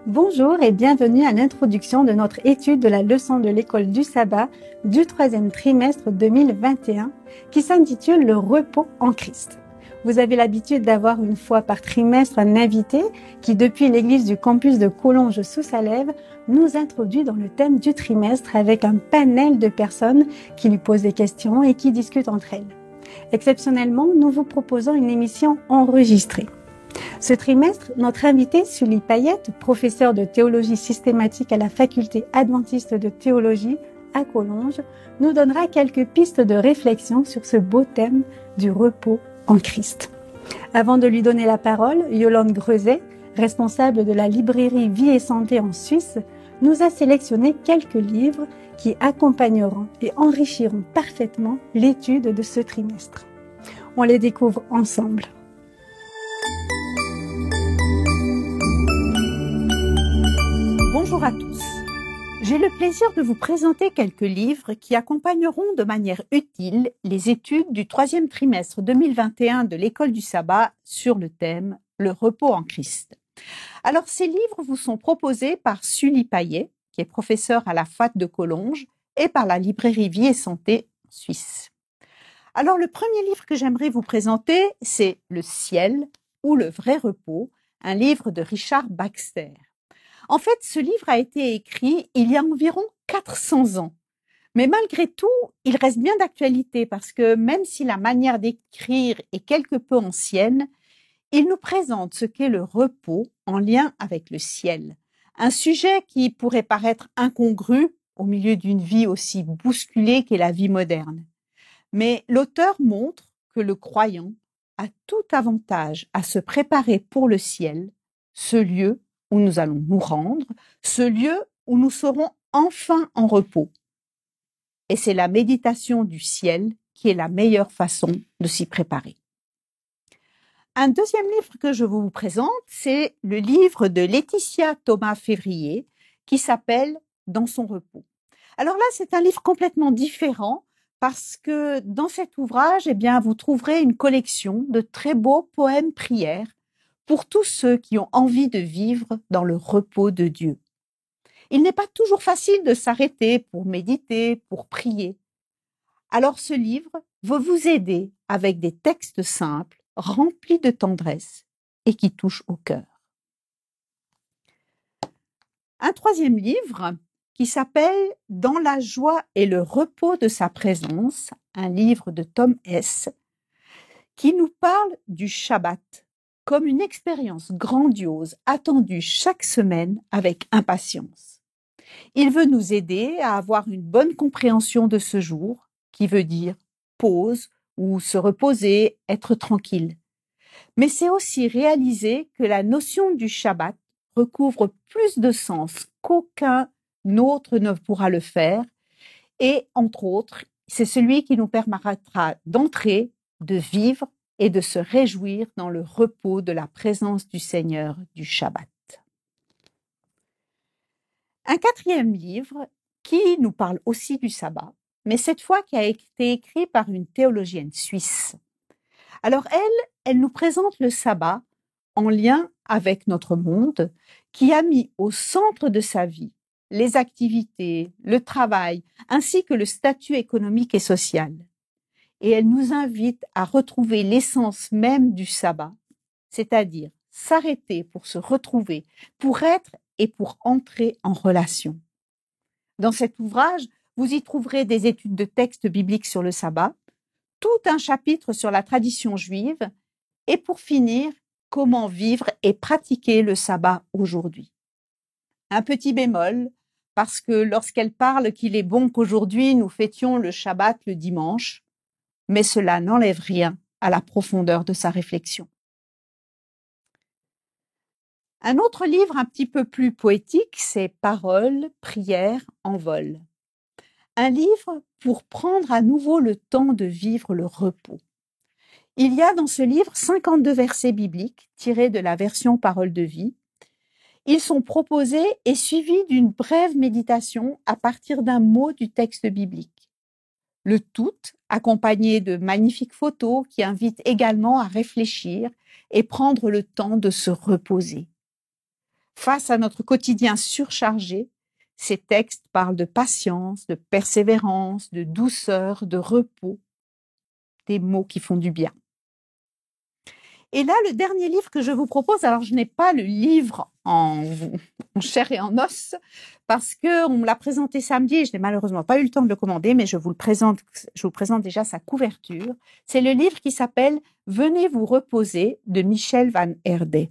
Bonjour et bienvenue à l'introduction de notre étude de la leçon de l'école du sabbat du troisième trimestre 2021 qui s'intitule « Le repos en Christ ». Vous avez l'habitude d'avoir une fois par trimestre un invité qui, depuis l'église du campus de Collonges sous Salève, nous introduit dans le thème du trimestre avec un panel de personnes qui lui posent des questions et qui discutent entre elles. Exceptionnellement, nous vous proposons une émission enregistrée. Ce trimestre, notre invité, Sully Payette, professeur de théologie systématique à la faculté adventiste de théologie à Collonges, nous donnera quelques pistes de réflexion sur ce beau thème du repos en Christ. Avant de lui donner la parole, Yolande Grezet, responsable de la librairie Vie et Santé en Suisse, nous a sélectionné quelques livres qui accompagneront et enrichiront parfaitement l'étude de ce trimestre. On les découvre ensemble. Bonjour à tous. J'ai le plaisir de vous présenter quelques livres qui accompagneront de manière utile les études du troisième trimestre 2021 de l'école du sabbat sur le thème « Le repos en Christ ». Alors, ces livres vous sont proposés par Sully Payette, qui est professeur à la FAT de Collonges, et par la librairie Vie et Santé en Suisse. Alors, le premier livre que j'aimerais vous présenter, c'est « Le ciel ou le vrai repos », un livre de Richard Baxter. En fait, ce livre a été écrit il y a environ 400 ans. Mais malgré tout, il reste bien d'actualité parce que même si la manière d'écrire est quelque peu ancienne, il nous présente ce qu'est le repos en lien avec le ciel. Un sujet qui pourrait paraître incongru au milieu d'une vie aussi bousculée qu'est la vie moderne. Mais l'auteur montre que le croyant a tout avantage à se préparer pour le ciel, ce lieu où nous allons nous rendre, ce lieu où nous serons enfin en repos. Et c'est la méditation du ciel qui est la meilleure façon de s'y préparer. Un deuxième livre que je vous présente, c'est le livre de Laetitia Thomas-Février qui s'appelle « Dans son repos ». Alors là, c'est un livre complètement différent parce que dans cet ouvrage, vous trouverez une collection de très beaux poèmes-prières pour tous ceux qui ont envie de vivre dans le repos de Dieu. Il n'est pas toujours facile de s'arrêter pour méditer, pour prier. Alors ce livre va vous aider avec des textes simples, remplis de tendresse et qui touchent au cœur. Un troisième livre qui s'appelle « Dans la joie et le repos de sa présence », un livre de Tom Hess, qui nous parle du Shabbat comme une expérience grandiose attendue chaque semaine avec impatience. Il veut nous aider à avoir une bonne compréhension de ce jour, qui veut dire pause ou se reposer, être tranquille. Mais c'est aussi réaliser que la notion du Shabbat recouvre plus de sens qu'aucun autre ne pourra le faire et, entre autres, c'est celui qui nous permettra d'entrer, de vivre et de se réjouir dans le repos de la présence du Seigneur du Shabbat. Un quatrième livre qui nous parle aussi du sabbat, mais cette fois qui a été écrit par une théologienne suisse. Alors elle nous présente le sabbat en lien avec notre monde qui a mis au centre de sa vie les activités, le travail, ainsi que le statut économique et social. Et elle nous invite à retrouver l'essence même du sabbat, c'est-à-dire s'arrêter pour se retrouver, pour être et pour entrer en relation. Dans cet ouvrage, vous y trouverez des études de textes bibliques sur le sabbat, tout un chapitre sur la tradition juive, et pour finir, comment vivre et pratiquer le sabbat aujourd'hui. Un petit bémol, parce que lorsqu'elle parle qu'il est bon qu'aujourd'hui nous fêtions le Shabbat le dimanche, mais cela n'enlève rien à la profondeur de sa réflexion. Un autre livre un petit peu plus poétique, c'est Paroles, prières en vol. Un livre pour prendre à nouveau le temps de vivre le repos. Il y a dans ce livre 52 versets bibliques tirés de la version Paroles de vie. Ils sont proposés et suivis d'une brève méditation à partir d'un mot du texte biblique. Le tout accompagné de magnifiques photos qui invitent également à réfléchir et prendre le temps de se reposer. Face à notre quotidien surchargé, ces textes parlent de patience, de persévérance, de douceur, de repos, des mots qui font du bien. Et là, le dernier livre que je vous propose, alors je n'ai pas le livre en chair et en os, parce qu'on me l'a présenté samedi et je n'ai malheureusement pas eu le temps de le commander, mais je vous présente déjà sa couverture. C'est le livre qui s'appelle « Venez vous reposer » de Michel Van Herde.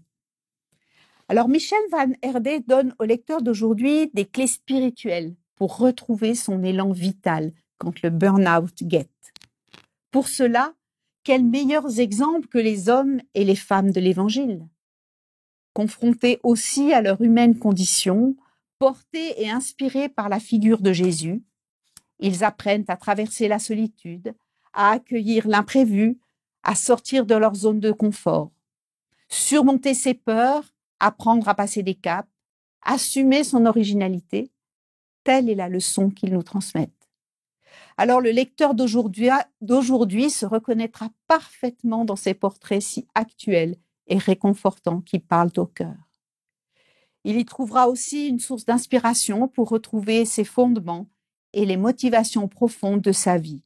Alors, Michel Van Herde donne au lecteur d'aujourd'hui des clés spirituelles pour retrouver son élan vital quand le burn-out guette. Pour cela, quels meilleurs exemples que les hommes et les femmes de l'Évangile. Confrontés aussi à leur humaine condition, portés et inspirés par la figure de Jésus, ils apprennent à traverser la solitude, à accueillir l'imprévu, à sortir de leur zone de confort, surmonter ses peurs, apprendre à passer des caps, assumer son originalité, telle est la leçon qu'ils nous transmettent. Alors le lecteur d'aujourd'hui se reconnaîtra parfaitement dans ces portraits si actuels et réconfortants qui parlent au cœur. Il y trouvera aussi une source d'inspiration pour retrouver ses fondements et les motivations profondes de sa vie,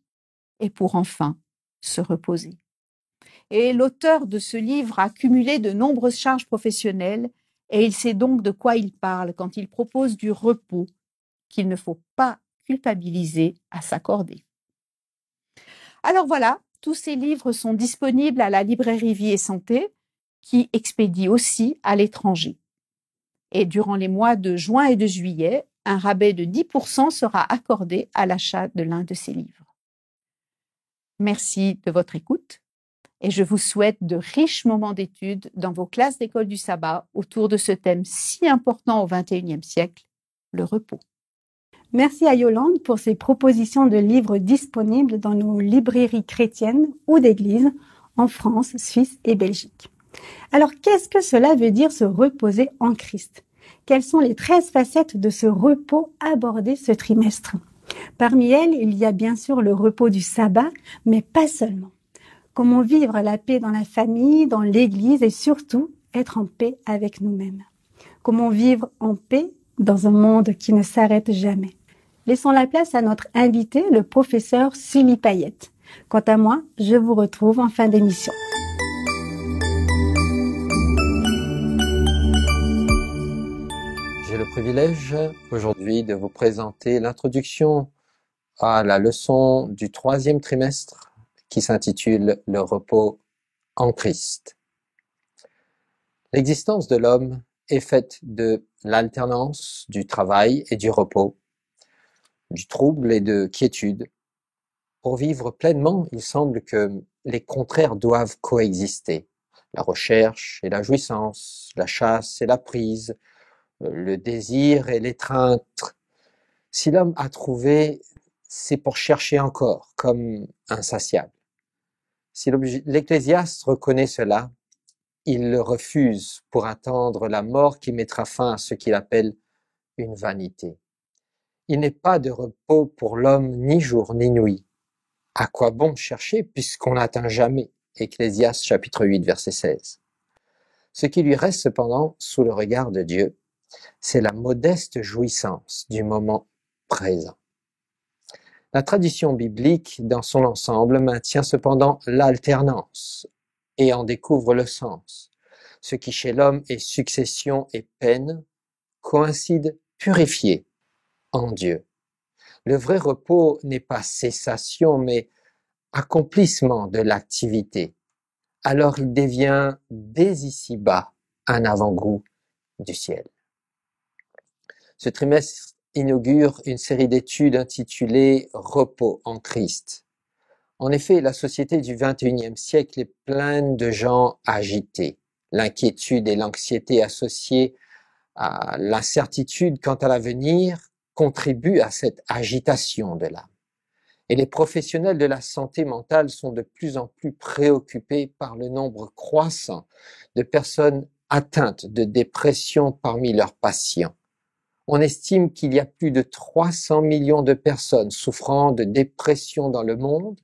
et pour enfin se reposer. Et l'auteur de ce livre a cumulé de nombreuses charges professionnelles et il sait donc de quoi il parle quand il propose du repos qu'il ne faut pas culpabiliser à s'accorder. Alors voilà, tous ces livres sont disponibles à la librairie Vie et Santé, qui expédie aussi à l'étranger. Et durant les mois de juin et de juillet, un rabais de 10% sera accordé à l'achat de l'un de ces livres. Merci de votre écoute et je vous souhaite de riches moments d'études dans vos classes d'école du sabbat autour de ce thème si important au XXIe siècle, le repos. Merci à Yolande pour ces propositions de livres disponibles dans nos librairies chrétiennes ou d'église en France, Suisse et Belgique. Alors, qu'est-ce que cela veut dire se reposer en Christ? Quelles sont les 13 facettes de ce repos abordées ce trimestre? Parmi elles, il y a bien sûr le repos du sabbat, mais pas seulement. Comment vivre la paix dans la famille, dans l'église et surtout être en paix avec nous-mêmes? Comment vivre en paix dans un monde qui ne s'arrête jamais? Laissons la place à notre invité, le professeur Sully Payette. Quant à moi, je vous retrouve en fin d'émission. J'ai le privilège aujourd'hui de vous présenter l'introduction à la leçon du 3e trimestre qui s'intitule « Le repos en Christ ». L'existence de l'homme est faite de l'alternance du travail et du repos, du trouble et de quiétude. Pour vivre pleinement, il semble que les contraires doivent coexister. La recherche et la jouissance, la chasse et la prise, le désir et l'étreinte. Si l'homme a trouvé, c'est pour chercher encore, comme insatiable. Si l'Ecclésiaste reconnaît cela, il le refuse pour attendre la mort qui mettra fin à ce qu'il appelle une vanité. Il n'est pas de repos pour l'homme ni jour ni nuit. À quoi bon chercher puisqu'on n'atteint jamais? Ecclésiaste chapitre 8 verset 16. Ce qui lui reste cependant sous le regard de Dieu, c'est la modeste jouissance du moment présent. La tradition biblique dans son ensemble maintient cependant l'alternance et en découvre le sens. Ce qui chez l'homme est succession et peine coïncide purifié en Dieu. Le vrai repos n'est pas cessation mais accomplissement de l'activité. Alors il devient dès ici-bas un avant-goût du ciel. Ce trimestre inaugure une série d'études intitulées « Repos en Christ ». En effet, la société du XXIe siècle est pleine de gens agités. L'inquiétude et l'anxiété associées à l'incertitude quant à l'avenir contribuent à cette agitation de l'âme. Et les professionnels de la santé mentale sont de plus en plus préoccupés par le nombre croissant de personnes atteintes de dépression parmi leurs patients. On estime qu'il y a plus de 300 millions de personnes souffrant de dépression dans le monde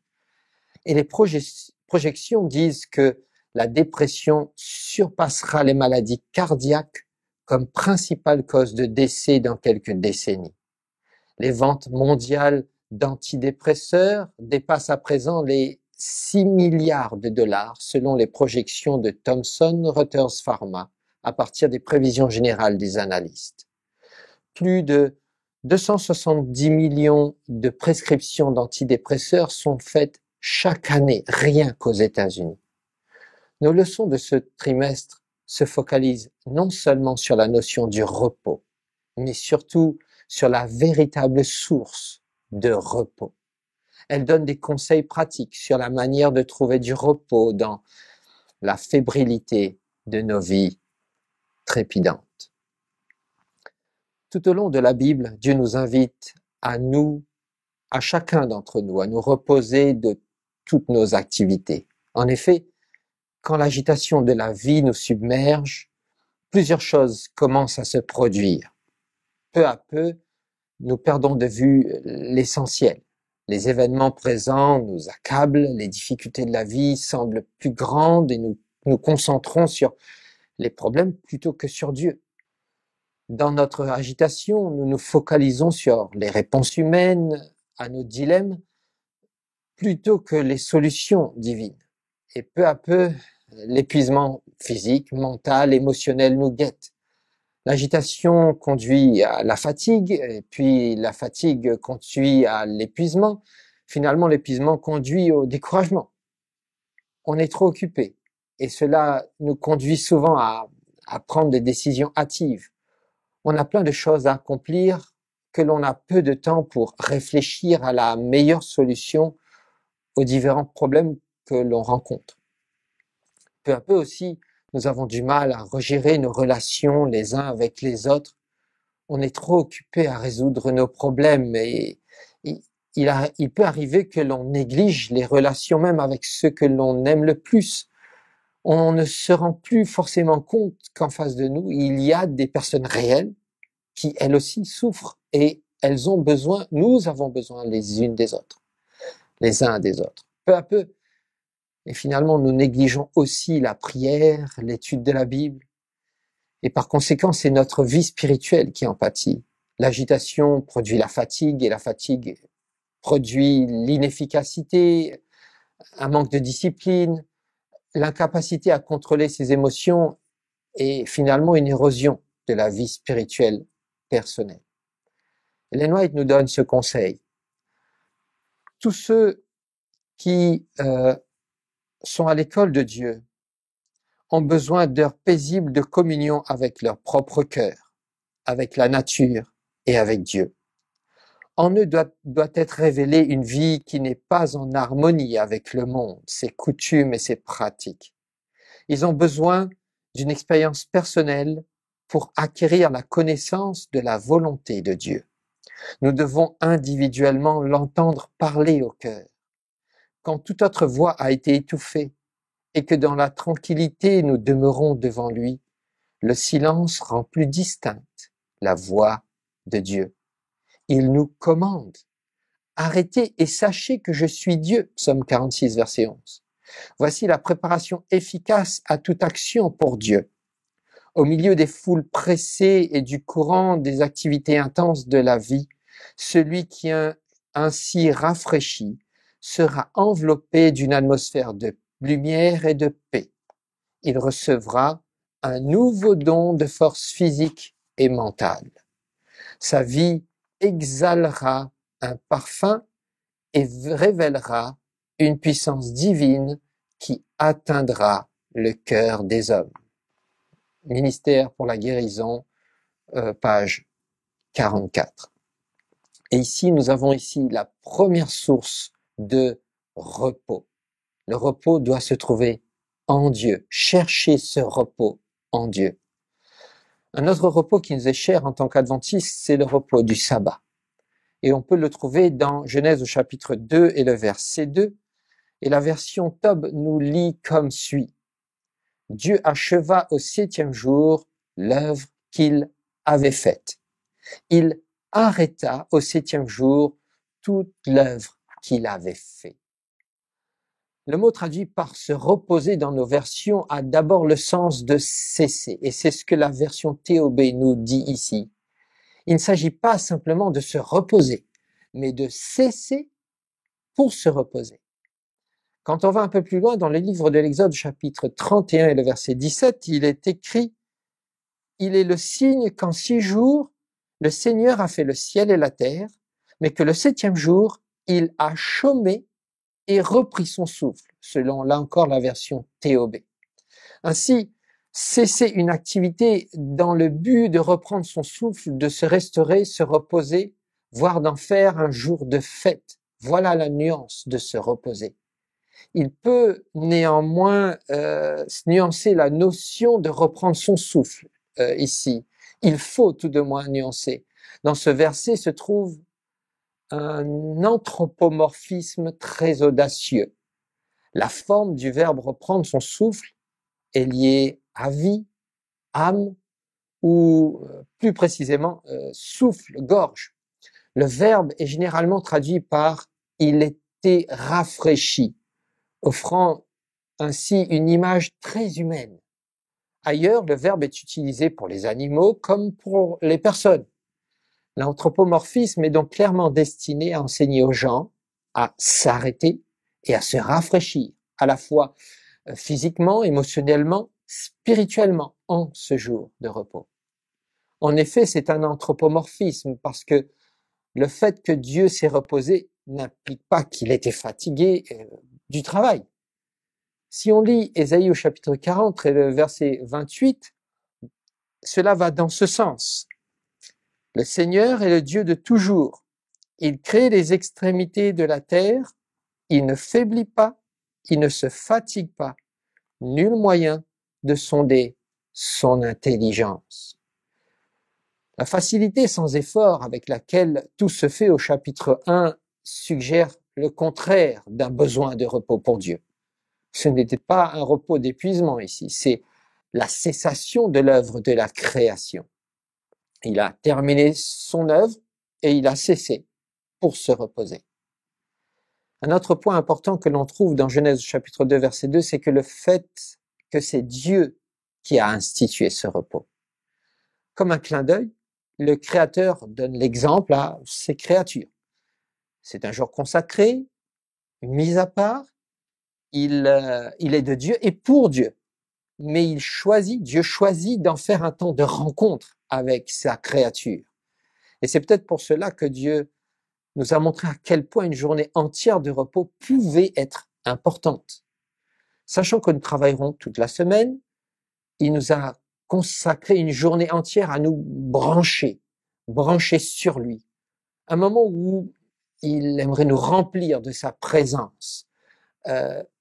et les projections disent que la dépression surpassera les maladies cardiaques comme principale cause de décès dans quelques décennies. Les ventes mondiales d'antidépresseurs dépassent à présent les 6 milliards de dollars selon les projections de Thomson Reuters Pharma à partir des prévisions générales des analystes. Plus de 270 millions de prescriptions d'antidépresseurs sont faites chaque année, rien qu'aux États-Unis. Nos leçons de ce trimestre se focalisent non seulement sur la notion du repos, mais surtout sur la véritable source de repos. Elle donne des conseils pratiques sur la manière de trouver du repos dans la fébrilité de nos vies trépidantes. Tout au long de la Bible, Dieu nous invite à chacun d'entre nous, à nous reposer de toutes nos activités. En effet, quand l'agitation de la vie nous submerge, plusieurs choses commencent à se produire. Peu à peu, nous perdons de vue l'essentiel. Les événements présents nous accablent, les difficultés de la vie semblent plus grandes et nous nous concentrons sur les problèmes plutôt que sur Dieu. Dans notre agitation, nous nous focalisons sur les réponses humaines à nos dilemmes plutôt que les solutions divines. Et peu à peu, l'épuisement physique, mental, émotionnel nous guette. L'agitation conduit à la fatigue, et puis la fatigue conduit à l'épuisement. Finalement, l'épuisement conduit au découragement. On est trop occupé et cela nous conduit souvent à prendre des décisions hâtives. On a plein de choses à accomplir que l'on a peu de temps pour réfléchir à la meilleure solution aux différents problèmes que l'on rencontre. Peu à peu aussi, nous avons du mal à regérer nos relations les uns avec les autres. On est trop occupé à résoudre nos problèmes et il peut arriver que l'on néglige les relations même avec ceux que l'on aime le plus. On ne se rend plus forcément compte qu'en face de nous, il y a des personnes réelles qui elles aussi souffrent et nous avons besoin les unes des autres, les uns des autres. Peu à peu, et finalement, nous négligeons aussi la prière, l'étude de la Bible. Et par conséquent, c'est notre vie spirituelle qui en pâtit. L'agitation produit la fatigue et la fatigue produit l'inefficacité, un manque de discipline, l'incapacité à contrôler ses émotions et finalement une érosion de la vie spirituelle personnelle. Ellen White nous donne ce conseil. Tous ceux qui sont à l'école de Dieu ont besoin d'heures paisibles de communion avec leur propre cœur, avec la nature et avec Dieu. En eux doit être révélée une vie qui n'est pas en harmonie avec le monde, ses coutumes et ses pratiques. Ils ont besoin d'une expérience personnelle pour acquérir la connaissance de la volonté de Dieu. Nous devons individuellement l'entendre parler au cœur. Quand toute autre voix a été étouffée et que dans la tranquillité nous demeurons devant lui, le silence rend plus distincte la voix de Dieu. Il nous commande. Arrêtez et sachez que je suis Dieu. Psaume 46, verset 11. Voici la préparation efficace à toute action pour Dieu. Au milieu des foules pressées et du courant des activités intenses de la vie, celui qui est ainsi rafraîchi sera enveloppé d'une atmosphère de lumière et de paix. Il recevra un nouveau don de force physique et mentale. Sa vie exhalera un parfum et révélera une puissance divine qui atteindra le cœur des hommes. Ministère pour la guérison, page 44. Et ici, nous avons la première source de repos. Le repos doit se trouver en Dieu. Cherchez ce repos en Dieu. Un autre repos qui nous est cher en tant qu'adventistes, c'est le repos du sabbat. Et on peut le trouver dans Genèse au chapitre 2 et le verset 2. Et la version Tob nous lit comme suit. Dieu acheva au 7e jour l'œuvre qu'il avait faite. Il arrêta au 7e jour toute l'œuvre qu'il avait faite. Le mot traduit par se reposer dans nos versions a d'abord le sens de cesser, et c'est ce que la version TOB nous dit ici. Il ne s'agit pas simplement de se reposer, mais de cesser pour se reposer. Quand on va un peu plus loin dans le livre de l'Exode, chapitre 31 et le verset 17, il est écrit « Il est le signe qu'en 6 jours, le Seigneur a fait le ciel et la terre, mais que le 7e jour, il a chômé et repris son souffle », selon là encore la version TOB. Ainsi, cesser une activité dans le but de reprendre son souffle, de se restaurer, se reposer, voire d'en faire un jour de fête. Voilà la nuance de se reposer. Il peut néanmoins nuancer la notion de reprendre son souffle ici. Il faut tout de moins nuancer. Dans ce verset se trouve un anthropomorphisme très audacieux. La forme du verbe reprendre son souffle est liée à vie, âme ou plus précisément souffle, gorge. Le verbe est généralement traduit par « il était rafraîchi », offrant ainsi une image très humaine. Ailleurs, le verbe est utilisé pour les animaux comme pour les personnes. L'anthropomorphisme est donc clairement destiné à enseigner aux gens à s'arrêter et à se rafraîchir, à la fois physiquement, émotionnellement, spirituellement, en ce jour de repos. En effet, c'est un anthropomorphisme parce que le fait que Dieu s'est reposé n'implique pas qu'il était fatigué du travail. Si on lit Ésaïe au chapitre 40 et le verset 28, cela va dans ce sens. Le Seigneur est le Dieu de toujours. Il crée les extrémités de la terre. Il ne faiblit pas. Il ne se fatigue pas. Nul moyen de sonder son intelligence. La facilité sans effort avec laquelle tout se fait au chapitre 1 suggère le contraire d'un besoin de repos pour Dieu. Ce n'était pas un repos d'épuisement ici, c'est la cessation de l'œuvre de la création. Il a terminé son œuvre et il a cessé pour se reposer. Un autre point important que l'on trouve dans Genèse chapitre 2 verset 2, c'est que le fait que c'est Dieu qui a institué ce repos. Comme un clin d'œil, le Créateur donne l'exemple à ses créatures. C'est un jour consacré, mis à part, il est de Dieu et pour Dieu. Mais Dieu choisit d'en faire un temps de rencontre avec sa créature. Et c'est peut-être pour cela que Dieu nous a montré à quel point une journée entière de repos pouvait être importante. Sachant que nous travaillerons toute la semaine, il nous a consacré une journée entière à nous brancher sur lui. Un moment où il aimerait nous remplir de sa présence,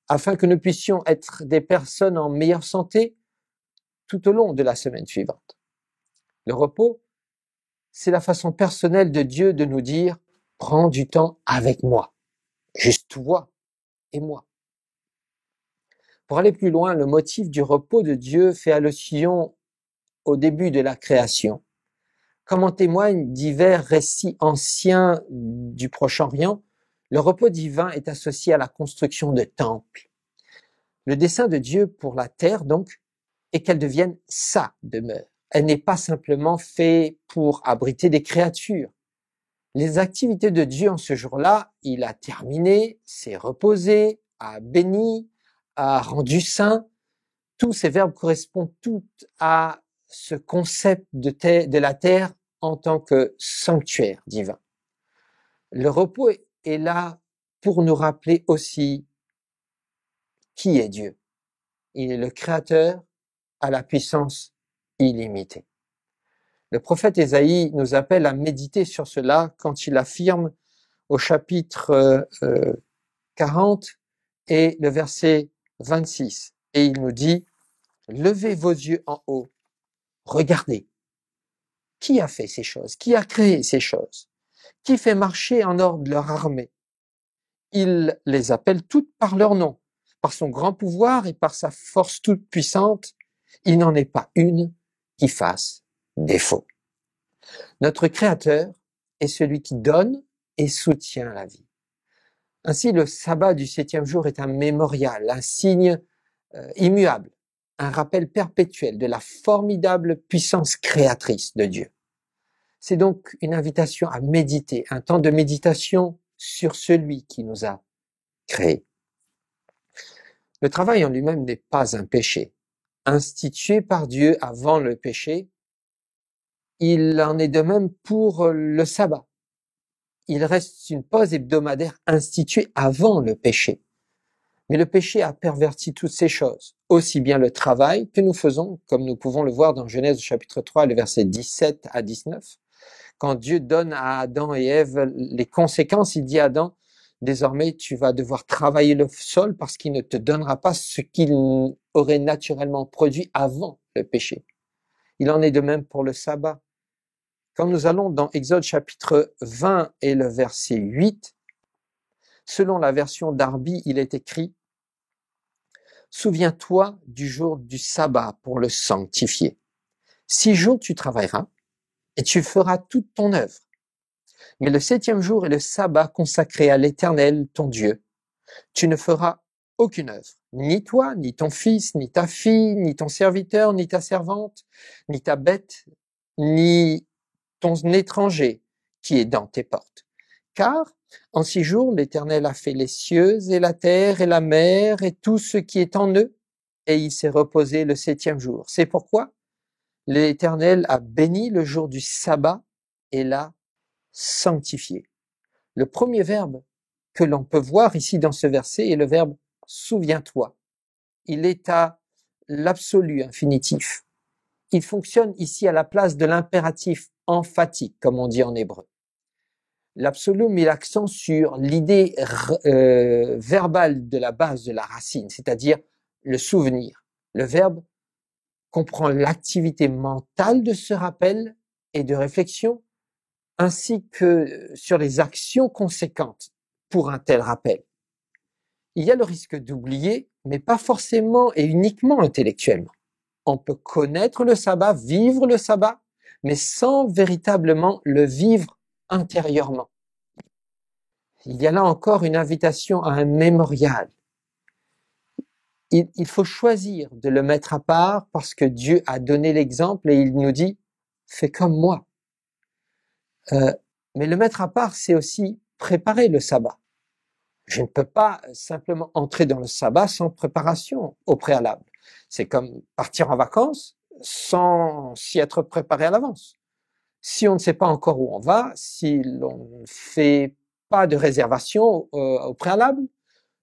afin que nous puissions être des personnes en meilleure santé tout au long de la semaine suivante. Le repos, c'est la façon personnelle de Dieu de nous dire « prends du temps avec moi, juste toi et moi ». Pour aller plus loin, le motif du repos de Dieu fait allusion au début de la création. Comme en témoignent divers récits anciens du Proche-Orient, le repos divin est associé à la construction de temples. Le dessein de Dieu pour la terre, donc, est qu'elle devienne sa demeure. Elle n'est pas simplement faite pour abriter des créatures. Les activités de Dieu en ce jour-là, il a terminé, s'est reposé, a béni, a rendu saint. Tous ces verbes correspondent tous à ce concept de la terre en tant que sanctuaire divin. Le repos est là pour nous rappeler aussi qui est Dieu. Il est le Créateur à la puissance illimitée. Le prophète Ésaïe nous appelle à méditer sur cela quand il affirme au chapitre 40 et le verset 26. Et il nous dit « Levez vos yeux en haut, regardez. Qui a fait ces choses? Qui a créé ces choses? Qui fait marcher en ordre leur armée? Il les appelle toutes par leur nom. Par son grand pouvoir et par sa force toute puissante, il n'en est pas une qui fasse défaut. » Notre Créateur est celui qui donne et soutient la vie. Ainsi, le sabbat du 7e jour est un mémorial, un signe immuable, un rappel perpétuel de la formidable puissance créatrice de Dieu. C'est donc une invitation à méditer, un temps de méditation sur celui qui nous a créés. Le travail en lui-même n'est pas un péché. Institué par Dieu avant le péché, il en est de même pour le sabbat. Il reste une pause hebdomadaire instituée avant le péché. Mais le péché a perverti toutes ces choses, aussi bien le travail que nous faisons, comme nous pouvons le voir dans Genèse chapitre 3, le verset 17 à 19. Quand Dieu donne à Adam et Ève les conséquences, il dit à Adam, désormais tu vas devoir travailler le sol parce qu'il ne te donnera pas ce qu'il aurait naturellement produit avant le péché. Il en est de même pour le sabbat. Quand nous allons dans Exode chapitre 20 et le verset 8, selon la version Darby, il est écrit « Souviens-toi du jour du sabbat pour le sanctifier. 6 jours tu travailleras et tu feras toute ton œuvre. Mais le 7e jour est le sabbat consacré à l'Éternel, ton Dieu. Tu ne feras aucune œuvre, ni toi, ni ton fils, ni ta fille, ni ton serviteur, ni ta servante, ni ta bête, ni ton étranger qui est dans tes portes. Car en 6 jours, l'Éternel a fait les cieux et la terre et la mer et tout ce qui est en eux, et il s'est reposé le 7e jour. C'est pourquoi l'Éternel a béni le jour du sabbat et l'a sanctifié. Le premier verbe que l'on peut voir ici dans ce verset est le verbe « souviens-toi ». Il est à l'absolu infinitif. Il fonctionne ici à la place de l'impératif emphatique, comme on dit en hébreu. L'absolu met l'accent sur l'idée verbale de la base de la racine, c'est-à-dire le souvenir. Le verbe comprend l'activité mentale de ce rappel et de réflexion, ainsi que sur les actions conséquentes pour un tel rappel. Il y a le risque d'oublier, mais pas forcément et uniquement intellectuellement. On peut connaître le sabbat, vivre le sabbat, mais sans véritablement le vivre intérieurement. Il y a là encore une invitation à un mémorial. Il faut choisir de le mettre à part parce que Dieu a donné l'exemple et il nous dit « fais comme moi ». Mais le mettre à part, c'est aussi préparer le sabbat. Je ne peux pas simplement entrer dans le sabbat sans préparation au préalable. C'est comme partir en vacances sans s'y être préparé à l'avance. Si on ne sait pas encore où on va, si l'on ne fait pas de réservation au préalable,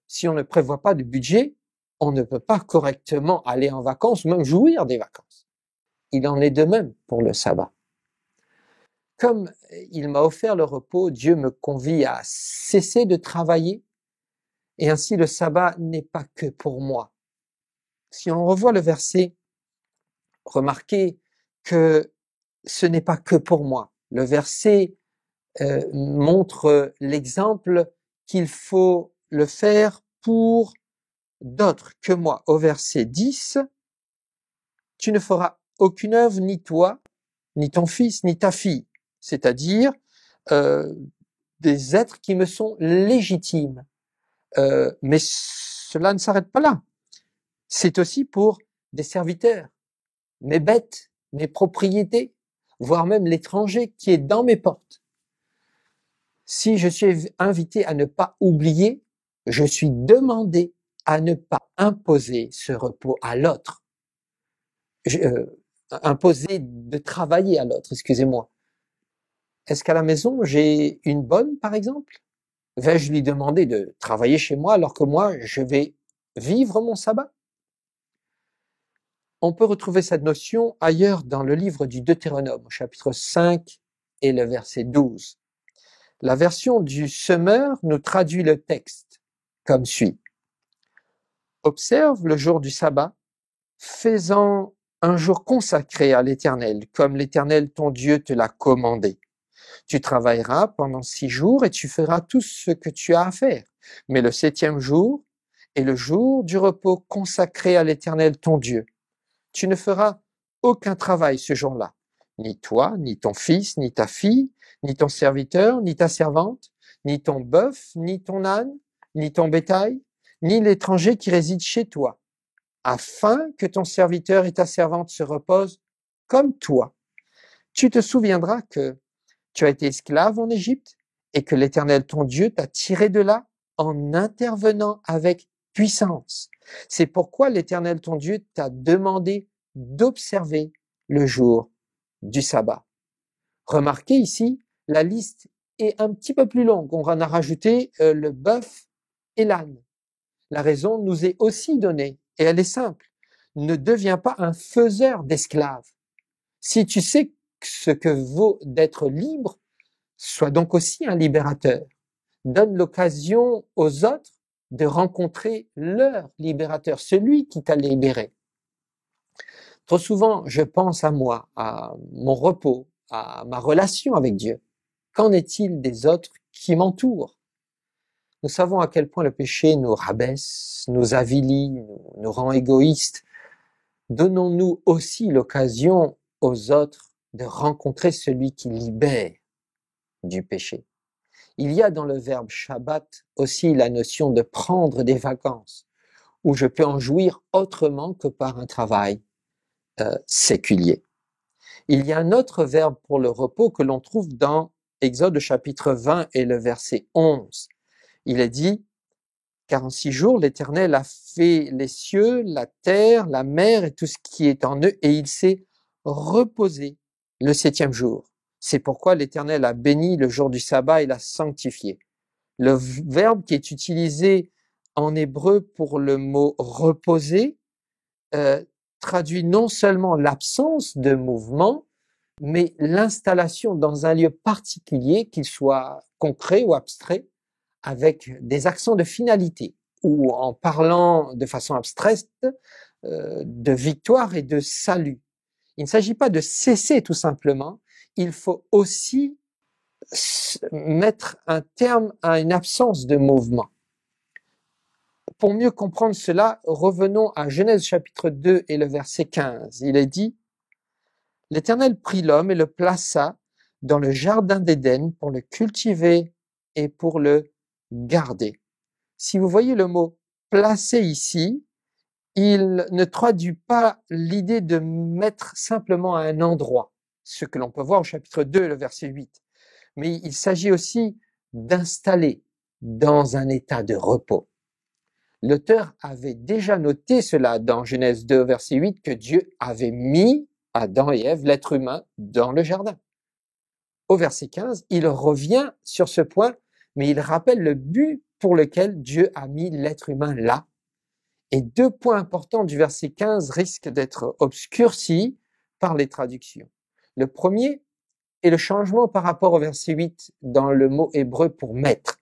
si on ne prévoit pas de budget, on ne peut pas correctement aller en vacances ou même jouir des vacances. Il en est de même pour le sabbat. Comme il m'a offert le repos, Dieu me convie à cesser de travailler et ainsi le sabbat n'est pas que pour moi. Si on revoit le verset, remarquez que ce n'est pas que pour moi. Le verset montre l'exemple qu'il faut le faire pour d'autres que moi. Au verset 10, tu ne feras aucune œuvre, ni toi, ni ton fils, ni ta fille, c'est-à-dire des êtres qui me sont légitimes. Mais cela ne s'arrête pas là. C'est aussi pour des serviteurs, mes bêtes, mes propriétés, voire même l'étranger qui est dans mes portes. Si je suis invité à ne pas oublier, je suis demandé à ne pas imposer ce repos à l'autre. Imposer de travailler à l'autre, excusez-moi. Est-ce qu'à la maison, j'ai une bonne, par exemple? Vais-je lui demander de travailler chez moi alors que moi, je vais vivre mon sabbat? On peut retrouver cette notion ailleurs dans le livre du Deutéronome, au chapitre 5 et le verset 12. La version du Semeur nous traduit le texte comme suit. Observe le jour du sabbat, fais-en un jour consacré à l'Éternel, comme l'Éternel ton Dieu te l'a commandé. Tu travailleras pendant 6 jours et tu feras tout ce que tu as à faire. Mais le 7e jour est le jour du repos consacré à l'Éternel ton Dieu. Tu ne feras aucun travail ce jour-là, ni toi, ni ton fils, ni ta fille, ni ton serviteur, ni ta servante, ni ton bœuf, ni ton âne, ni ton bétail, ni l'étranger qui réside chez toi, afin que ton serviteur et ta servante se reposent comme toi. Tu te souviendras que tu as été esclave en Égypte et que l'Éternel ton Dieu t'a tiré de là en intervenant avec puissance. C'est pourquoi l'Éternel ton Dieu t'a demandé d'observer le jour du sabbat. Remarquez ici, la liste est un petit peu plus longue. On en a rajouté le bœuf et l'âne. La raison nous est aussi donnée et elle est simple. Ne deviens pas un faiseur d'esclaves. Si tu sais ce que vaut d'être libre, sois donc aussi un libérateur. Donne l'occasion aux autres de rencontrer leur libérateur, celui qui t'a libéré. Trop souvent, je pense à moi, à mon repos, à ma relation avec Dieu. Qu'en est-il des autres qui m'entourent? Nous savons à quel point le péché nous rabaisse, nous avilit, nous rend égoïstes. Donnons-nous aussi l'occasion aux autres de rencontrer celui qui libère du péché. Il y a dans le verbe Shabbat aussi la notion de prendre des vacances, où je peux en jouir autrement que par un travail séculier. Il y a un autre verbe pour le repos que l'on trouve dans Exode chapitre 20 et le verset 11. Il est dit, car en 6 jours, l'Éternel a fait les cieux, la terre, la mer et tout ce qui est en eux, et il s'est reposé le 7e jour. C'est pourquoi l'Éternel a béni le jour du sabbat et l'a sanctifié. Le verbe qui est utilisé en hébreu pour le mot reposer traduit non seulement l'absence de mouvement, mais l'installation dans un lieu particulier, qu'il soit concret ou abstrait, avec des accents de finalité, ou en parlant de façon abstraite, de victoire et de salut. Il ne s'agit pas de cesser tout simplement, il faut aussi mettre un terme à une absence de mouvement. Pour mieux comprendre cela, revenons à Genèse chapitre 2 et le verset 15. Il est dit, « L'Éternel prit l'homme et le plaça dans le jardin d'Éden pour le cultiver et pour le garder. » Si vous voyez le mot « placer » ici, il ne traduit pas l'idée de mettre simplement à un endroit, ce que l'on peut voir au chapitre 2, le verset 8. Mais il s'agit aussi d'installer dans un état de repos. L'auteur avait déjà noté cela dans Genèse 2, verset 8, que Dieu avait mis Adam et Ève, l'être humain, dans le jardin. Au verset 15, il revient sur ce point, mais il rappelle le but pour lequel Dieu a mis l'être humain là. Et 2 points importants du verset 15 risquent d'être obscurcis par les traductions. Le premier est le changement par rapport au verset 8 dans le mot hébreu pour maître.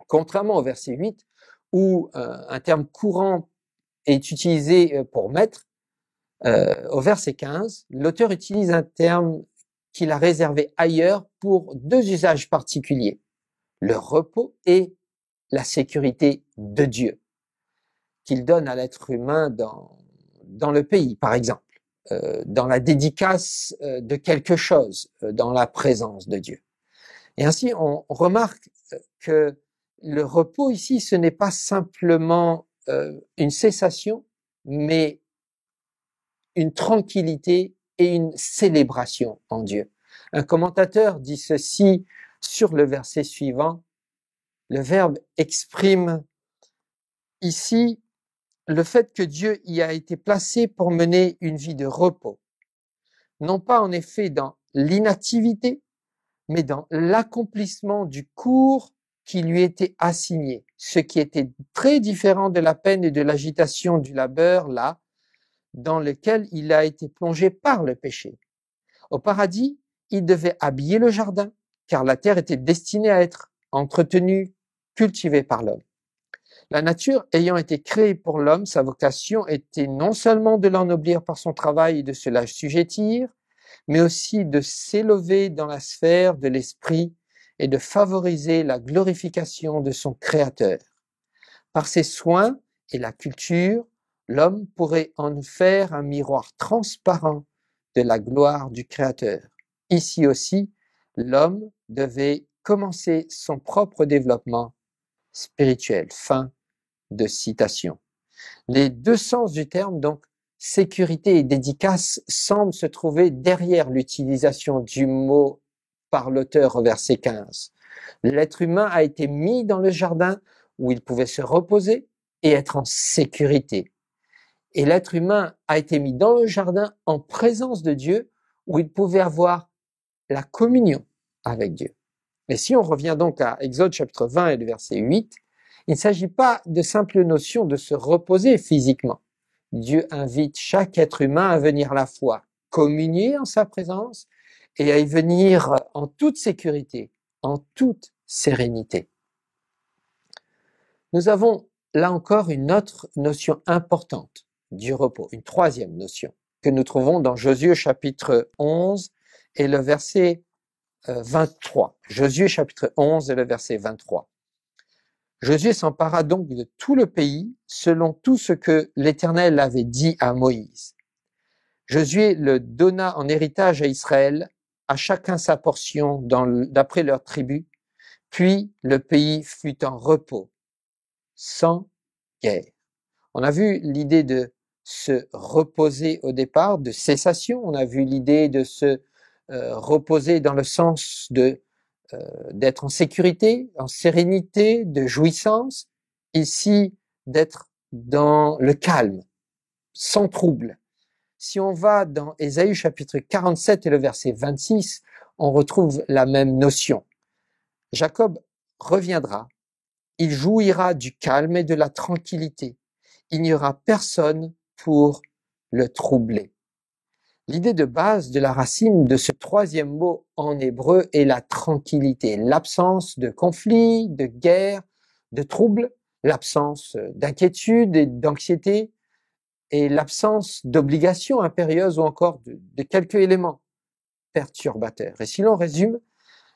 Contrairement au verset 8, où un terme courant est utilisé pour maître, au verset 15, l'auteur utilise un terme qu'il a réservé ailleurs pour 2 usages particuliers, le repos et la sécurité de Dieu, qu'il donne à l'être humain dans le pays, par exemple, dans la dédicace de quelque chose, dans la présence de Dieu. Et ainsi, on remarque que le repos ici, ce n'est pas simplement une cessation, mais une tranquillité et une célébration en Dieu. Un commentateur dit ceci sur le verset suivant. Le verbe exprime ici le fait que Dieu y a été placé pour mener une vie de repos. Non pas en effet dans l'inactivité, mais dans l'accomplissement du cours qui lui était assigné, ce qui était très différent de la peine et de l'agitation du labeur là, dans lequel il a été plongé par le péché. Au paradis, il devait habiller le jardin, car la terre était destinée à être entretenue, cultivée par l'homme. La nature ayant été créée pour l'homme, sa vocation était non seulement de l'ennoblir par son travail et de se l'assujettir, mais aussi de s'élever dans la sphère de l'esprit et de favoriser la glorification de son Créateur. Par ses soins et la culture, l'homme pourrait en faire un miroir transparent de la gloire du Créateur. Ici aussi, l'homme devait commencer son propre développement spirituelle. Fin de citation. Les deux sens du terme, donc sécurité et dédicace, semblent se trouver derrière l'utilisation du mot par l'auteur au verset 15. L'être humain a été mis dans le jardin où il pouvait se reposer et être en sécurité. Et l'être humain a été mis dans le jardin en présence de Dieu où il pouvait avoir la communion avec Dieu. Et si on revient donc à Exode chapitre 20 et le verset 8, il ne s'agit pas de simple notion de se reposer physiquement. Dieu invite chaque être humain à venir à la fois communier en sa présence et à y venir en toute sécurité, en toute sérénité. Nous avons là encore une autre notion importante du repos, une troisième notion que nous trouvons dans Josué chapitre 11 et le verset 23. Josué chapitre 11 et le verset 23. Josué s'empara donc de tout le pays selon tout ce que l'Éternel avait dit à Moïse. Josué le donna en héritage à Israël, à chacun sa portion d'après leur tribu, puis le pays fut en repos, sans guerre. On a vu l'idée de se reposer au départ, de cessation. On a vu l'idée de se reposer dans le sens d'être en sécurité, en sérénité, de jouissance. Ici, d'être dans le calme, sans trouble. Si on va dans Ésaïe chapitre 47 et le verset 26, on retrouve la même notion. Jacob reviendra, il jouira du calme et de la tranquillité. Il n'y aura personne pour le troubler. L'idée de base de la racine de ce troisième mot en hébreu est la tranquillité, l'absence de conflit, de guerre, de trouble, l'absence d'inquiétude et d'anxiété et l'absence d'obligations impérieuses ou encore de quelques éléments perturbateurs. Et si l'on résume,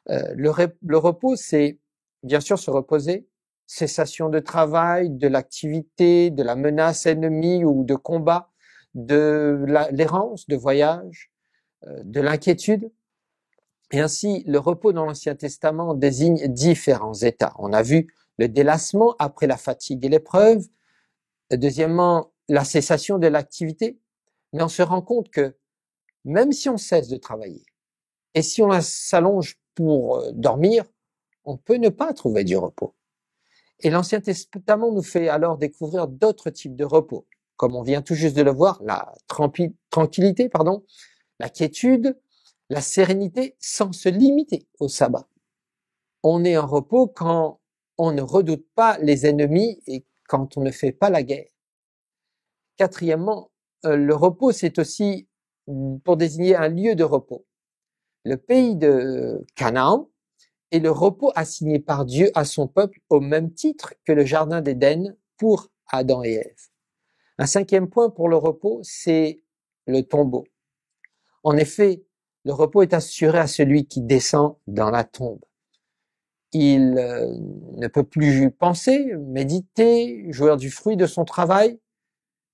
le repos, c'est bien sûr se reposer, cessation de travail, de l'activité, de la menace ennemie ou de combat, de l'errance, de voyage, de l'inquiétude. Et ainsi, le repos dans l'Ancien Testament désigne différents états. On a vu le délassement après la fatigue et l'épreuve. Deuxièmement, la cessation de l'activité. Mais on se rend compte que même si on cesse de travailler et si on s'allonge pour dormir, on peut ne pas trouver du repos. Et l'Ancien Testament nous fait alors découvrir d'autres types de repos, comme on vient tout juste de le voir, la tranquillité, la quiétude, la sérénité sans se limiter au sabbat. On est en repos quand on ne redoute pas les ennemis et quand on ne fait pas la guerre. Quatrièmement, le repos, c'est aussi pour désigner un lieu de repos. Le pays de Canaan est le repos assigné par Dieu à son peuple au même titre que le jardin d'Éden pour Adam et Ève. Un cinquième point pour le repos, c'est le tombeau. En effet, le repos est assuré à celui qui descend dans la tombe. Il ne peut plus penser, méditer, jouir du fruit de son travail,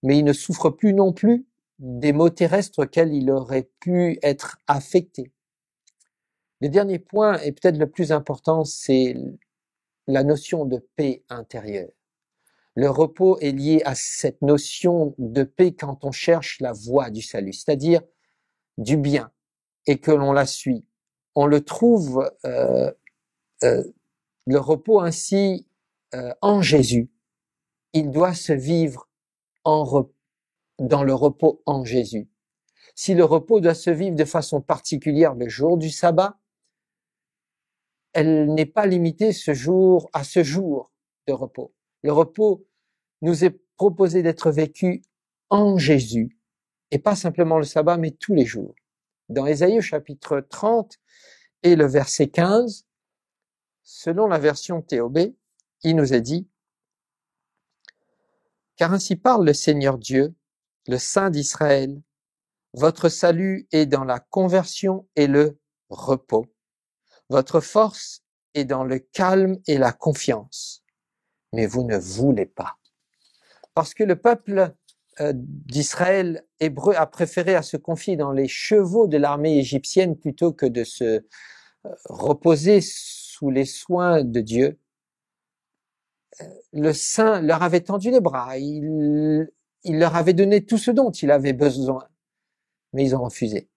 mais il ne souffre plus non plus des maux terrestres auxquels il aurait pu être affecté. Le dernier point, et peut-être le plus important, c'est la notion de paix intérieure. Le repos est lié à cette notion de paix quand on cherche la voie du salut, c'est-à-dire du bien, et que l'on la suit. On le trouve, le repos ainsi, en Jésus. Il doit se vivre dans le repos en Jésus. Si le repos doit se vivre de façon particulière le jour du sabbat, elle n'est pas limitée à ce jour de repos. Le repos nous est proposé d'être vécu en Jésus, et pas simplement le sabbat, mais tous les jours. Dans Ésaïe chapitre 30 et le verset 15, selon la version TOB, il nous est dit « Car ainsi parle le Seigneur Dieu, le Saint d'Israël, votre salut est dans la conversion et le repos. Votre force est dans le calme et la confiance. Mais vous ne voulez pas. » Parce que le peuple d'Israël hébreu a préféré à se confier dans les chevaux de l'armée égyptienne plutôt que de se reposer sous les soins de Dieu. le Saint leur avait tendu les bras, il leur avait donné tout ce dont il avait besoin, mais ils ont refusé.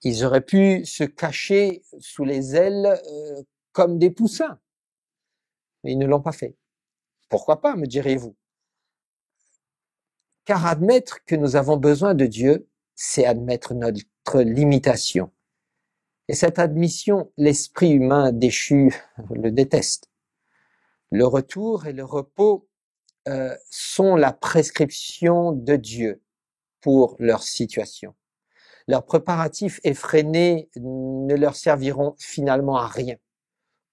Ils auraient pu se cacher sous les ailes comme des poussins, mais ils ne l'ont pas fait. Pourquoi pas, me direz-vous? Car admettre que nous avons besoin de Dieu, c'est admettre notre limitation. Et cette admission, l'esprit humain déchu le déteste. Le retour et le repos sont la prescription de Dieu pour leur situation. Leurs préparatifs effrénés ne leur serviront finalement à rien.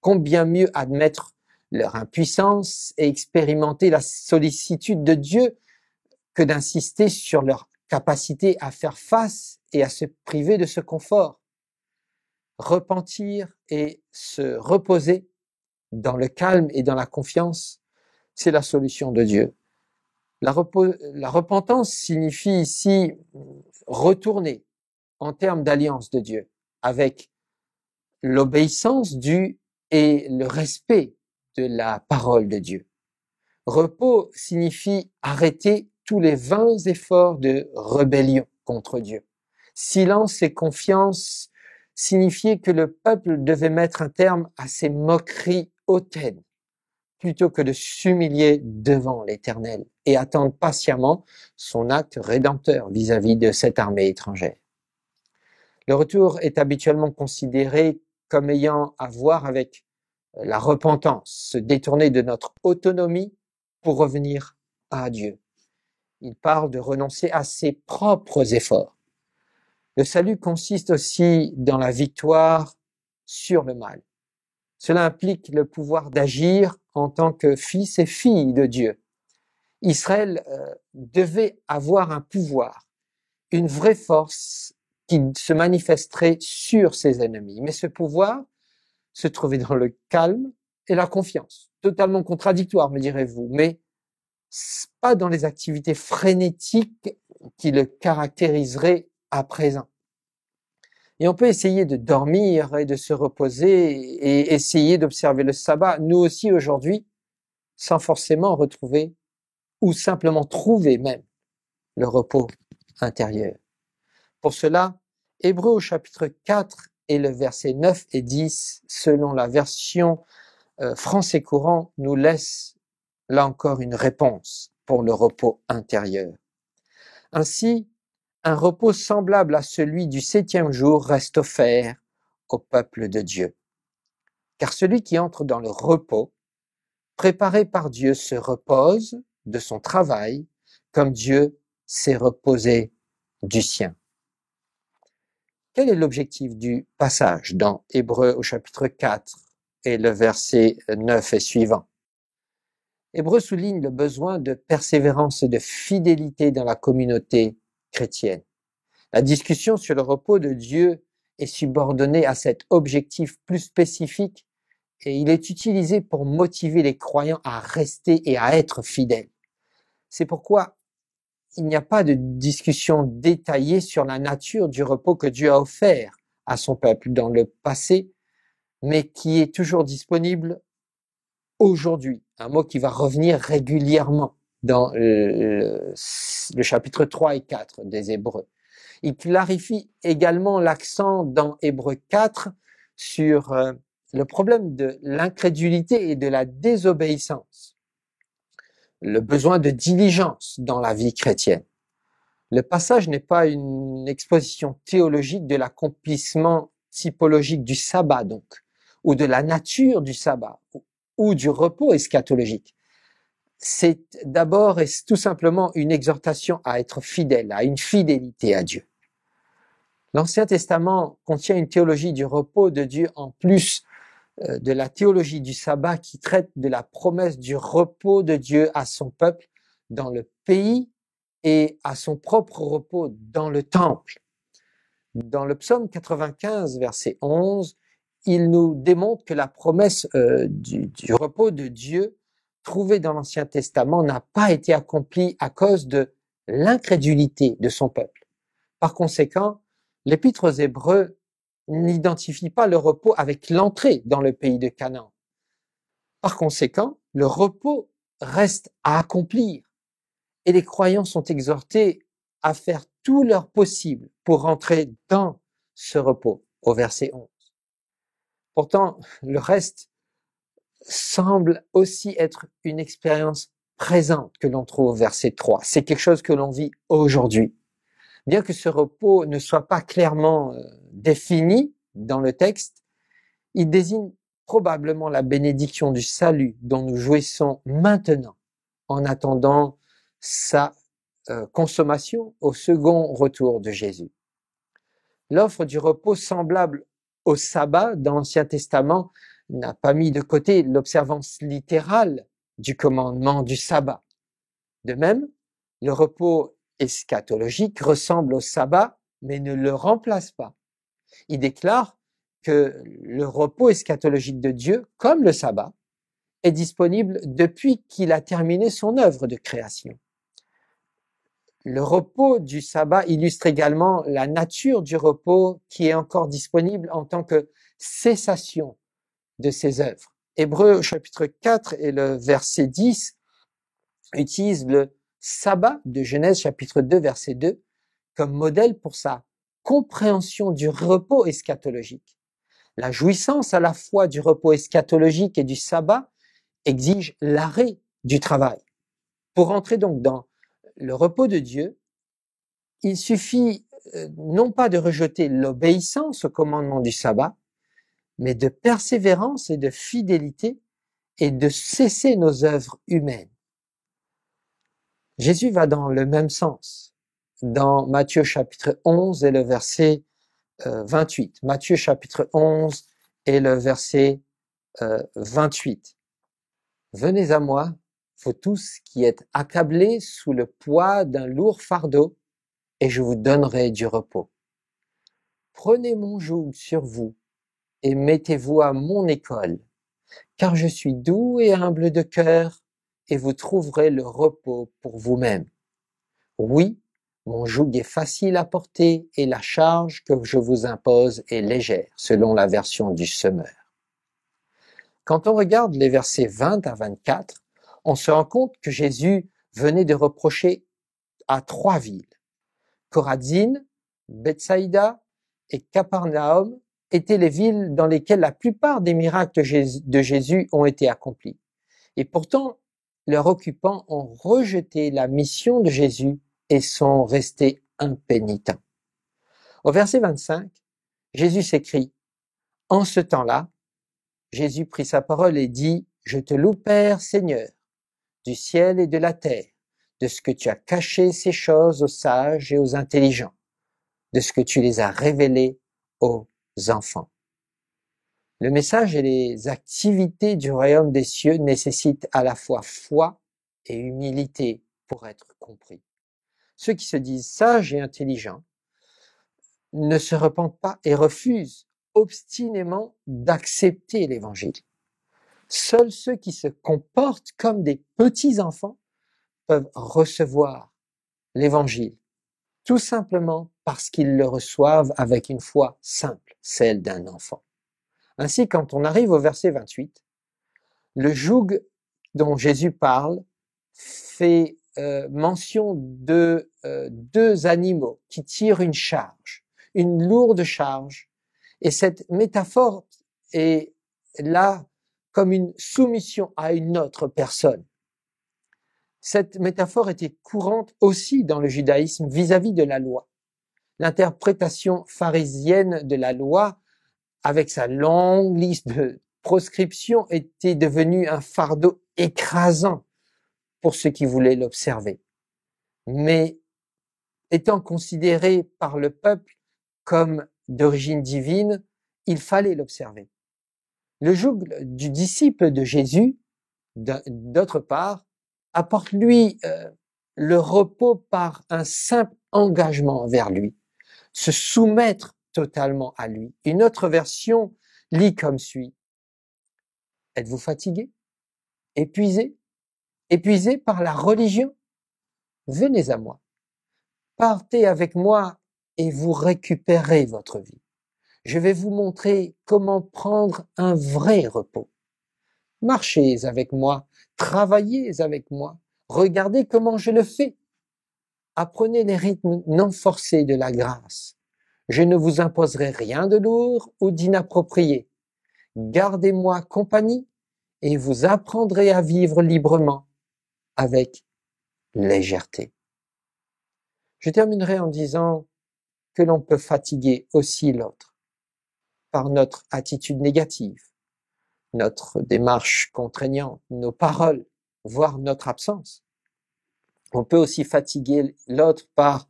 Combien mieux admettre leur impuissance et expérimenter la sollicitude de Dieu que d'insister sur leur capacité à faire face et à se priver de ce confort. Repentir et se reposer dans le calme et dans la confiance, c'est la solution de Dieu. La repentance signifie ici retourner en termes d'alliance de Dieu avec l'obéissance due et le respect de la parole de Dieu. Repos signifie arrêter tous les vains efforts de rébellion contre Dieu. Silence et confiance signifiait que le peuple devait mettre un terme à ses moqueries hautaines, plutôt que de s'humilier devant l'Éternel et attendre patiemment son acte rédempteur vis-à-vis de cette armée étrangère. Le retour est habituellement considéré comme ayant à voir avec la repentance, se détourner de notre autonomie pour revenir à Dieu. Il parle de renoncer à ses propres efforts. Le salut consiste aussi dans la victoire sur le mal. Cela implique le pouvoir d'agir en tant que fils et filles de Dieu. Israël devait avoir un pouvoir, une vraie force qui se manifesterait sur ses ennemis. Mais ce pouvoir se trouvait dans le calme et la confiance. Totalement contradictoire, me direz-vous, mais pas dans les activités frénétiques qui le caractériseraient à présent. Et on peut essayer de dormir et de se reposer et essayer d'observer le sabbat, nous aussi aujourd'hui, sans forcément retrouver ou simplement trouver même le repos intérieur. Pour cela, Hébreux au chapitre 4 et le verset 9 et 10, selon la version français courant, nous laisse là encore une réponse pour le repos intérieur. Ainsi, un repos semblable à celui du 7e jour reste offert au peuple de Dieu. Car celui qui entre dans le repos, préparé par Dieu, se repose de son travail comme Dieu s'est reposé du sien. Quel est l'objectif du passage dans Hébreux au chapitre 4 et le verset 9 et suivant? Hébreux souligne le besoin de persévérance et de fidélité dans la communauté chrétienne. La discussion sur le repos de Dieu est subordonnée à cet objectif plus spécifique et il est utilisé pour motiver les croyants à rester et à être fidèles. C'est pourquoi il n'y a pas de discussion détaillée sur la nature du repos que Dieu a offert à son peuple dans le passé, mais qui est toujours disponible aujourd'hui. Un mot qui va revenir régulièrement dans le chapitre 3 et 4 des Hébreux. Il clarifie également l'accent dans Hébreux 4 sur le problème de l'incrédulité et de la désobéissance. Le besoin de diligence dans la vie chrétienne. Le passage n'est pas une exposition théologique de l'accomplissement typologique du sabbat donc, ou de la nature du sabbat, ou du repos eschatologique. C'est d'abord et tout simplement une exhortation à être fidèle, à une fidélité à Dieu. L'Ancien Testament contient une théologie du repos de Dieu en plus de la théologie du sabbat qui traite de la promesse du repos de Dieu à son peuple dans le pays et à son propre repos dans le temple. Dans le psaume 95, verset 11, il nous démontre que la promesse du repos de Dieu trouvée dans l'Ancien Testament n'a pas été accomplie à cause de l'incrédulité de son peuple. Par conséquent, l'Épître aux Hébreux n'identifie pas le repos avec l'entrée dans le pays de Canaan. Par conséquent, le repos reste à accomplir et les croyants sont exhortés à faire tout leur possible pour rentrer dans ce repos, au verset 11. Pourtant, le reste semble aussi être une expérience présente que l'on trouve au verset 3. C'est quelque chose que l'on vit aujourd'hui. Bien que ce repos ne soit pas clairement défini dans le texte, il désigne probablement la bénédiction du salut dont nous jouissons maintenant en attendant sa consommation au second retour de Jésus. L'offre du repos semblable au sabbat dans l'Ancien Testament n'a pas mis de côté l'observance littérale du commandement du sabbat. De même, le repos eschatologique ressemble au sabbat, mais ne le remplace pas. Il déclare que le repos eschatologique de Dieu, comme le sabbat, est disponible depuis qu'il a terminé son œuvre de création. Le repos du sabbat illustre également la nature du repos qui est encore disponible en tant que cessation de ses œuvres. Hébreux chapitre 4 et le verset 10 utilisent le sabbat de Genèse chapitre 2 verset 2 comme modèle pour sa compréhension du repos eschatologique. La jouissance à la fois du repos eschatologique et du sabbat exige l'arrêt du travail. Pour entrer donc dans le repos de Dieu, il suffit non pas de rejeter l'obéissance au commandement du sabbat, mais de persévérance et de fidélité et de cesser nos œuvres humaines. Jésus va dans le même sens dans Matthieu chapitre 11 et le verset 28. Matthieu chapitre 11 et le verset 28. Venez à moi, vous tous qui êtes accablés sous le poids d'un lourd fardeau, et je vous donnerai du repos. Prenez mon joug sur vous et mettez-vous à mon école, car je suis doux et humble de cœur, et vous trouverez le repos pour vous-même. Oui, mon joug est facile à porter et la charge que je vous impose est légère, selon la version du Semeur. Quand on regarde les versets 20 à 24, on se rend compte que Jésus venait de reprocher à 3 villes. Chorazine, Bethsaïda et Capernaum étaient les villes dans lesquelles la plupart des miracles de Jésus ont été accomplis. Et pourtant, leurs occupants ont rejeté la mission de Jésus et sont restés impénitents. Au verset 25, Jésus s'écrie « En ce temps-là, Jésus prit sa parole et dit « Je te loue, Père, Seigneur, du ciel et de la terre, de ce que tu as caché ces choses aux sages et aux intelligents, de ce que tu les as révélées aux enfants. » Le message et les activités du royaume des cieux nécessitent à la fois foi et humilité pour être compris. Ceux qui se disent sages et intelligents ne se repentent pas et refusent obstinément d'accepter l'évangile. Seuls ceux qui se comportent comme des petits enfants peuvent recevoir l'évangile, tout simplement parce qu'ils le reçoivent avec une foi simple, celle d'un enfant. Ainsi, quand on arrive au verset 28, le joug dont Jésus parle fait mention de 2 animaux qui tirent une charge, une lourde charge, et cette métaphore est là comme une soumission à une autre personne. Cette métaphore était courante aussi dans le judaïsme vis-à-vis de la loi. L'interprétation pharisienne de la loi, avec sa longue liste de proscriptions, était devenue un fardeau écrasant pour ceux qui voulaient l'observer. Mais étant considéré par le peuple comme d'origine divine, il fallait l'observer. Le joug du disciple de Jésus, d'autre part, apporte lui le repos par un simple engagement vers lui, se soumettre totalement à lui. Une autre version lit comme suit. Êtes-vous fatigué? Épuisé? Épuisé par la religion? Venez à moi. Partez avec moi et vous récupérez votre vie. Je vais vous montrer comment prendre un vrai repos. Marchez avec moi, travaillez avec moi, regardez comment je le fais. Apprenez les rythmes non forcés de la grâce. Je ne vous imposerai rien de lourd ou d'inapproprié. Gardez-moi compagnie et vous apprendrez à vivre librement, avec légèreté. Je terminerai en disant que l'on peut fatiguer aussi l'autre par notre attitude négative, notre démarche contraignante, nos paroles, voire notre absence. On peut aussi fatiguer l'autre par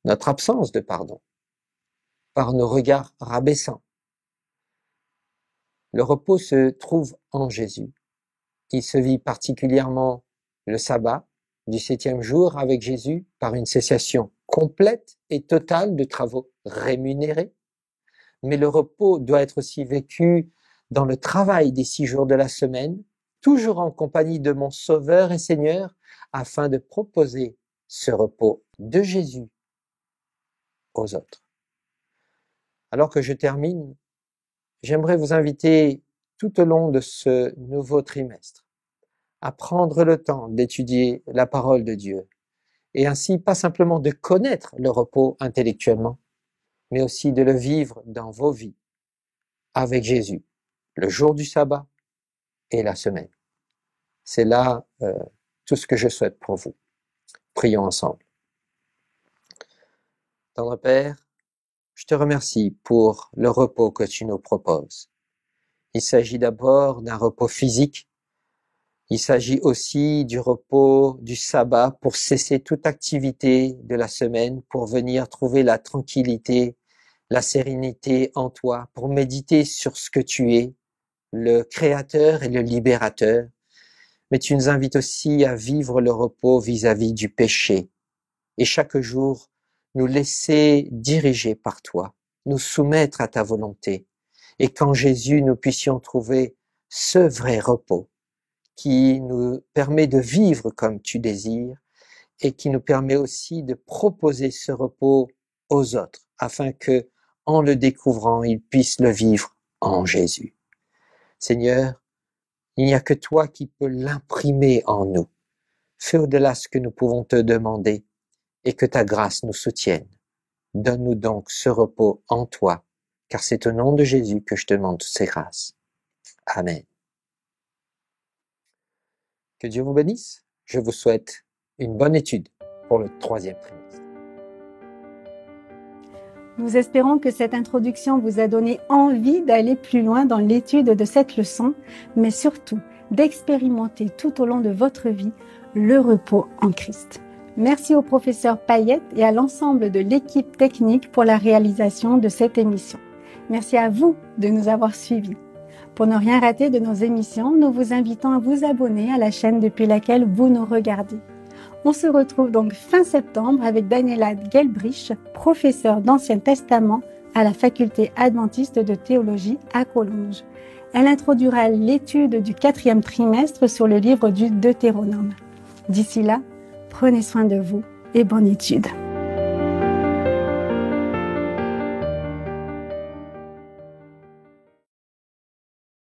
notre absence de pardon, par nos regards rabaissants. Le repos se trouve en Jésus. Il se vit particulièrement le sabbat du 7e jour avec Jésus par une cessation complète et totale de travaux rémunérés. Mais le repos doit être aussi vécu dans le travail des 6 jours de la semaine, toujours en compagnie de mon Sauveur et Seigneur, afin de proposer ce repos de Jésus aux autres. Alors que je termine, j'aimerais vous inviter tout au long de ce nouveau trimestre à prendre le temps d'étudier la parole de Dieu et ainsi pas simplement de connaître le repos intellectuellement, mais aussi de le vivre dans vos vies avec Jésus, le jour du sabbat et la semaine. C'est là tout ce que je souhaite pour vous. Prions ensemble. Tendre Père, je te remercie pour le repos que tu nous proposes. Il s'agit d'abord d'un repos physique. Il s'agit aussi du repos du sabbat pour cesser toute activité de la semaine, pour venir trouver la tranquillité, la sérénité en toi, pour méditer sur ce que tu es, le Créateur et le Libérateur. Mais tu nous invites aussi à vivre le repos vis-à-vis du péché et chaque jour nous laisser diriger par toi, nous soumettre à ta volonté et qu'en Jésus nous puissions trouver ce vrai repos qui nous permet de vivre comme tu désires et qui nous permet aussi de proposer ce repos aux autres afin que, en le découvrant, ils puissent le vivre en Jésus. Seigneur, il n'y a que toi qui peux l'imprimer en nous. Fais au-delà ce que nous pouvons te demander et que ta grâce nous soutienne. Donne-nous donc ce repos en toi, car c'est au nom de Jésus que je te demande toutes ces grâces. Amen. Que Dieu vous bénisse. Je vous souhaite une bonne étude pour le 3e trimestre. Nous espérons que cette introduction vous a donné envie d'aller plus loin dans l'étude de cette leçon, mais surtout d'expérimenter tout au long de votre vie le repos en Christ. Merci au professeur Payette et à l'ensemble de l'équipe technique pour la réalisation de cette émission. Merci à vous de nous avoir suivis. Pour ne rien rater de nos émissions, nous vous invitons à vous abonner à la chaîne depuis laquelle vous nous regardez. On se retrouve donc fin septembre avec Daniela Gelbrich, professeure d'Ancien Testament à la faculté adventiste de théologie à Collonges. Elle introduira l'étude du 4e trimestre sur le livre du Deutéronome. D'ici là, prenez soin de vous et bonne étude.